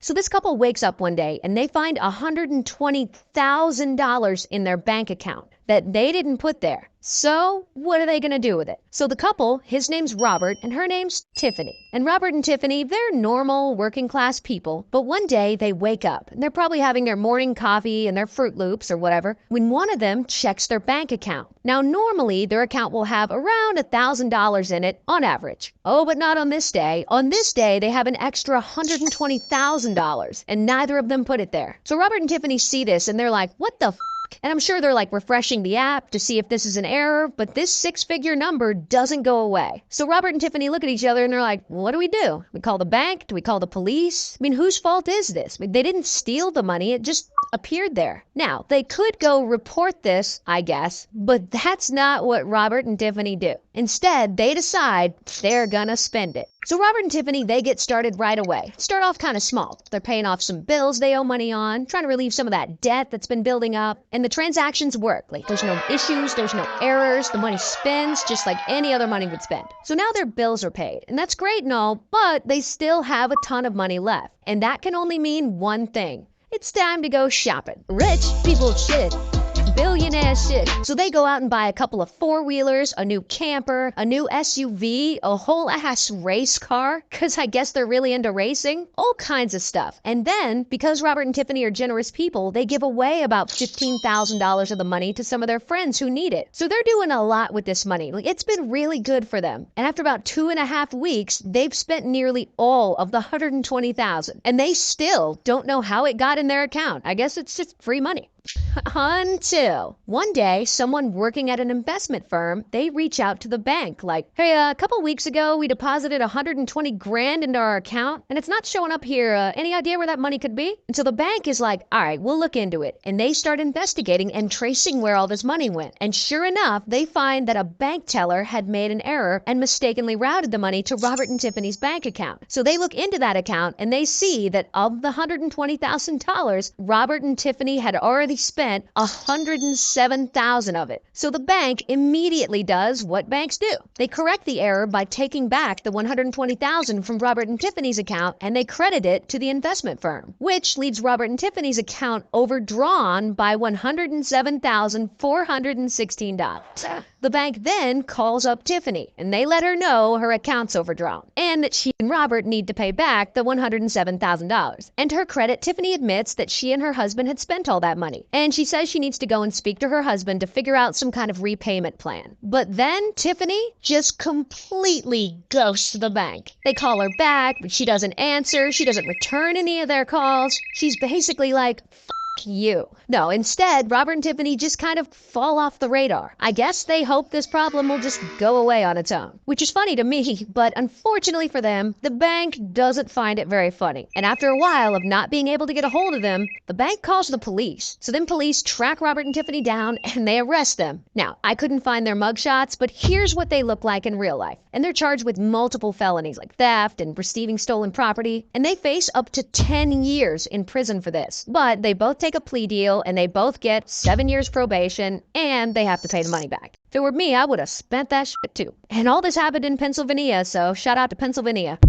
So this couple wakes up one day and they find $120,000 in their bank account that they didn't put there. So what are they going to do with it? So the couple, his name's Robert and her name's Tiffany. And Robert and Tiffany, they're normal working class people. But one day they wake up and they're probably having their morning coffee and their Fruit Loops or whatever when one of them checks their bank account. Now normally their account will have around $1,000 in it on average. Oh, but not on this day. On this day they have an extra $120,000 and neither of them put it there. So Robert and Tiffany see this and they're like, what the f? And I'm sure they're like refreshing the app to see if this is an error, but this six-figure number doesn't go away. So Robert and Tiffany look at each other and they're like, well, what do? We call the bank? Do we call the police? I mean, whose fault is this? I mean, they didn't steal the money. It just appeared there. Now, they could go report this, I guess, but that's not what Robert and Tiffany do. Instead, they decide they're gonna spend it. So Robert and Tiffany, they get started right away. Start off kind of small. They're paying off some bills they owe money on, trying to relieve some of that debt that's been building up, and the transactions work. Like there's no issues, there's no errors, the money spends just like any other money would spend. So now their bills are paid, and that's great and all, but they still have a ton of money left. And that can only mean one thing. It's time to go shopping. Rich people shit. Billionaire shit. So they go out and buy a couple of four-wheelers, a new camper, a new SUV, a whole ass race car, because I guess they're really into racing, all kinds of stuff. And then, because Robert and Tiffany are generous people, they give away about $15,000 of the money to some of their friends who need it. So they're doing a lot with this money. Like, it's been really good for them. And after about 2.5 weeks, they've spent nearly all of the $120,000. And they still don't know how it got in their account. I guess it's just free money. Until one day, someone working at an investment firm, they reach out to the bank like, hey, a couple weeks ago, we deposited 120 grand into our account and it's not showing up here. Any idea where that money could be? And so the bank is like, all right, we'll look into it. And they start investigating and tracing where all this money went. And sure enough, they find that a bank teller had made an error and mistakenly routed the money to Robert and Tiffany's bank account. So they look into that account and they see that of the $120,000, Robert and Tiffany had already spent $107,000 of it. So the bank immediately does what banks do. They correct the error by taking back the $120,000 from Robert and Tiffany's account and they credit it to the investment firm, which leaves Robert and Tiffany's account overdrawn by $107,416. The bank then calls up Tiffany and they let her know her account's overdrawn and that she and Robert need to pay back the $107,000. And to her credit, Tiffany admits that she and her husband had spent all that money. And she says she needs to go and speak to her husband to figure out some kind of repayment plan. But then Tiffany just completely ghosts the bank. They call her back, but she doesn't answer. She doesn't return any of their calls. She's basically like, you. No, instead, Robert and Tiffany just kind of fall off the radar. I guess they hope this problem will just go away on its own, which is funny to me, but unfortunately for them, the bank doesn't find it very funny. And after a while of not being able to get a hold of them, the bank calls the police. So then police track Robert and Tiffany down and they arrest them. Now, I couldn't find their mugshots, but here's what they look like in real life. And they're charged with multiple felonies like theft and receiving stolen property, and they face up to 10 years in prison for this. But they both take a plea deal and they both get 7 years probation and they have to pay the money back. If it were me, I would have spent that shit too. And all this happened in Pennsylvania, so shout out to Pennsylvania.